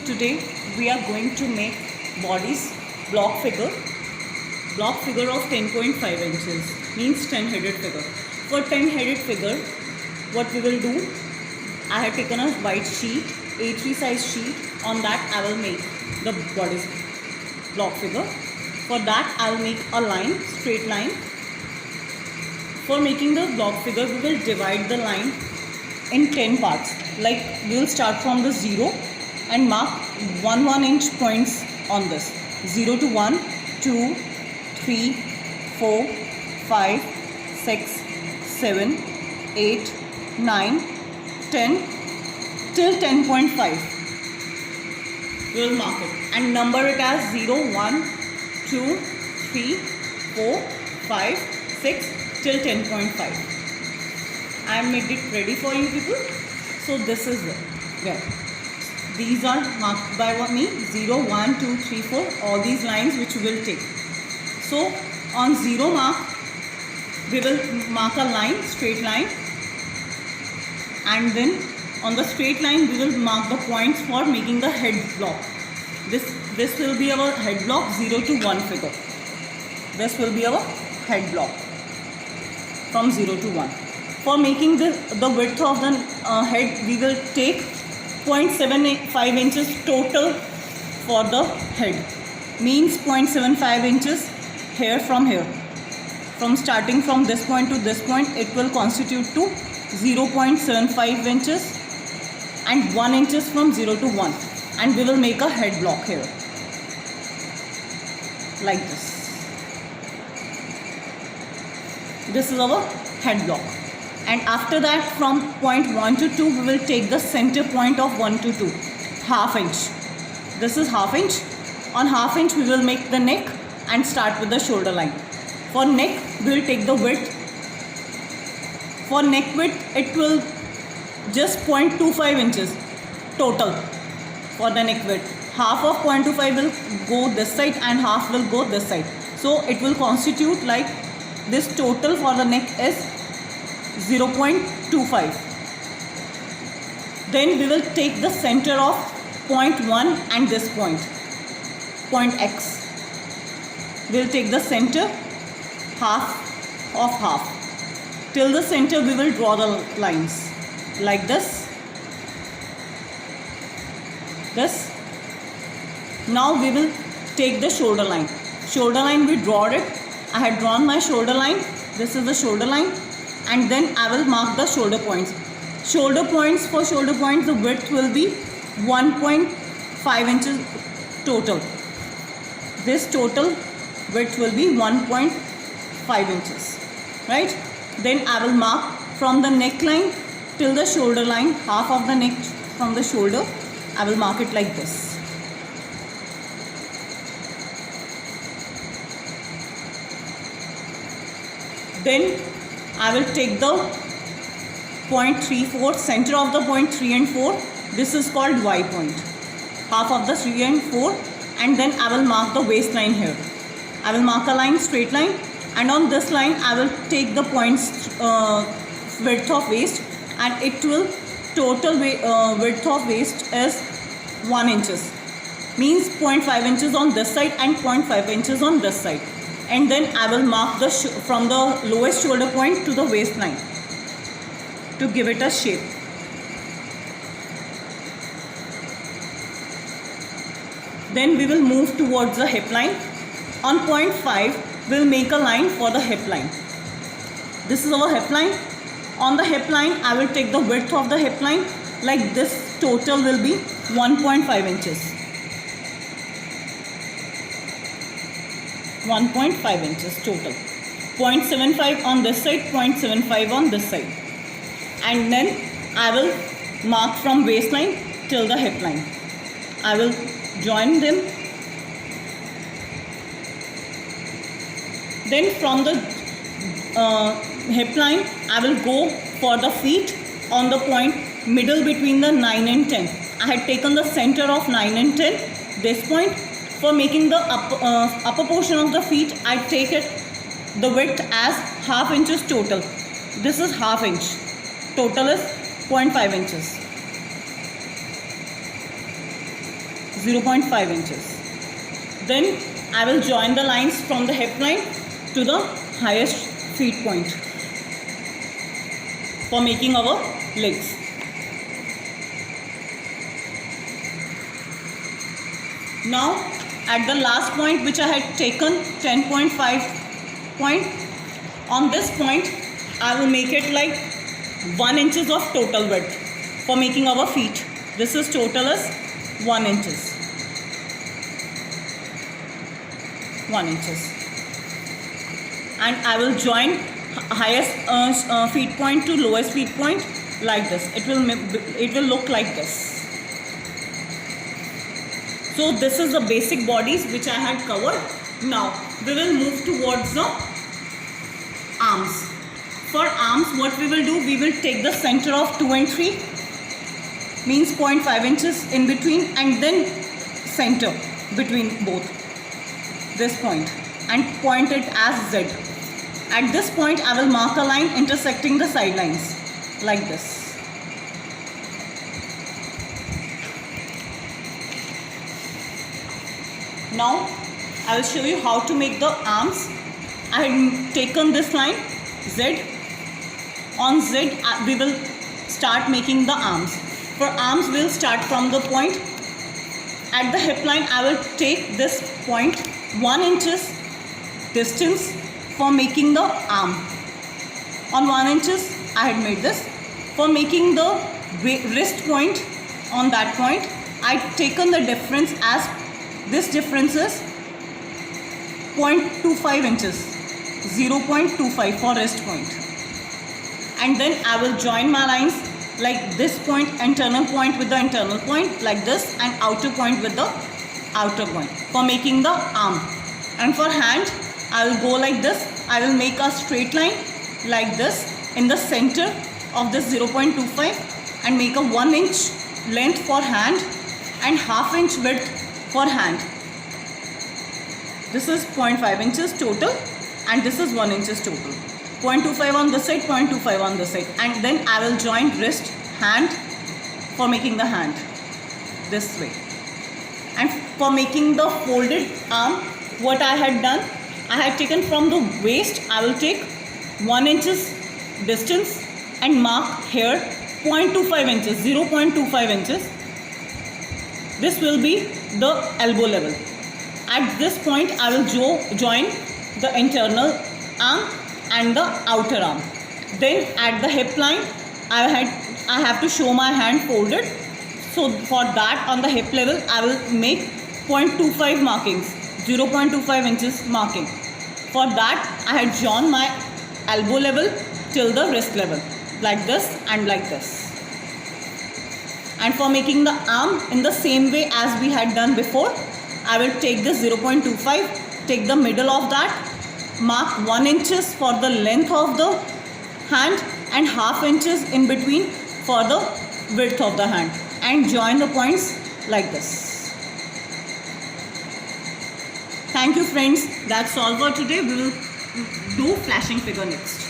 Today we are going to make body's block figure of 10.5 inches, means 10 headed figure. For 10 headed figure, what we will do, I have taken a white sheet, A3 size sheet. On that I will make the body's block figure. For that I will make a line, straight line. For making the block figure, we will divide the line in 10 parts. Like we will start from the 0 and mark 1 inch points on this. 0 to 1, 2, 3, 4, 5, 6, 7, 8, 9, 10 till 10.5. We will mark it and number it as 0, 1, 2, 3, 4, 5, 6 till 10.5. I have made it ready for you people. So this is where these are marked by me, 0, 1, 2, 3, 4, all these lines which we will take. So on 0 mark, we will mark a line, straight line, and then on the straight line we will mark the points for making the head block. This will be our head block, 0 to 1 figure. This will be our head block from 0 to 1. For making the width of the head, we will take 0.75 inches total for the head. Means 0.75 inches here from here. From starting from this point to this point, it will constitute to 0.75 inches and 1 inches from 0 to 1. And we will make a head block here. Like this. This is our head block. And after that, from point 1 to 2, we will take the center point of 1 to 2, half inch. This is half inch. On half inch, we will make the neck and start with the shoulder line. For neck, we will take the width. For neck width, it will just 0.25 inches total for the neck width. Half of 0.25 will go this side and half will go this side. So it will constitute like this. Total for the neck is 0.25. Then we will take the center of point 1 and this point X. We will take the center, half of half. Till the center we will draw the lines like this. Now we will take the shoulder line. Shoulder line, we draw it. I had drawn my shoulder line. This is the shoulder line. And then I will mark the shoulder points. For shoulder points, the width will be 1.5 inches total. This total width will be 1.5 inches. Right? Then I will mark from the neckline till the shoulder line, half of the neck from the shoulder. I will mark it like this. Then I will take the point 3, 4, center of the point 3 and 4. This is called Y point. Half of the 3 and 4. And then I will mark the waistline here. I will mark a line, straight line. And on this line, I will take the points width of waist. And it will total width of waist is 1 inches. Means 0.5 inches on this side and 0.5 inches on this side. And then I will mark from the lowest shoulder point to the waistline to give it a shape. Then we will move towards the hip line. On point 5, we will make a line for the hip line. This is our hip line. On the hip line, I will take the width of the hip line. Like this, total will be 1.5 inches. 1.5 inches total. 0.75 on this side, 0.75 on this side. And then I will mark from waistline till the hip line. I will join them. Then from the hip line, I will go for the feet on the point middle between the 9 and 10. I had taken the center of 9 and 10, this point. For making the upper portion of the feet, I take the width as half inches total. This is half inch. Total is 0.5 inches. 0.5 inches. Then I will join the lines from the hip line to the highest feet point for making our legs. Now at the last point which I had taken 10.5 point, on this point I will make it like 1 inches of total width for making our feet. This is total as 1 inches. 1 inches. And I will join highest feet point to lowest feet point like this. It will look like this. So this is the basic bodies which I had covered. Now we will move towards the arms. For arms, what we will do, we will take the center of 2 and 3, means 0.5 inches in between, and then center between both, this point, and point it as Z. At this point, I will mark a line intersecting the side lines like this. Now I will show you how to make the arms. I had taken this line Z. On Z we will start making the arms. For arms we will start from the point at the hip line. I will take this point 1 inches distance for making the arm. On 1 inches I had made this. For making the wrist point, on that point I had taken the difference as this difference is 0.25 inches, 0.25 for wrist point. And then I will join my lines like this point, internal point with the internal point like this, and outer point with the outer point for making the arm. And for hand, I will go like this. I will make a straight line like this in the center of this 0.25 and make a 1 inch length for hand and half inch width for hand. This is 0.5 inches total and this is 1 inches total. 0.25 on this side, 0.25 on this side, and then I will join wrist, hand for making the hand this way. And for making the folded arm, what I had done, I had taken from the waist, I will take 1 inches distance and mark here 0.25 inches, 0.25 inches. This will be the elbow level. At this point, I will join the internal arm and the outer arm. Then at the hip line, I have to show my hand folded. So for that, on the hip level, I will make 0.25 markings, 0.25 inches marking. For that, I had drawn my elbow level till the wrist level, like this and like this. And for making the arm in the same way as we had done before, I will take this 0.25, take the middle of that, mark 1 inches for the length of the hand and half inches in between for the width of the hand, and join the points like this. Thank you friends, that's all for today. We will do flashing figure next.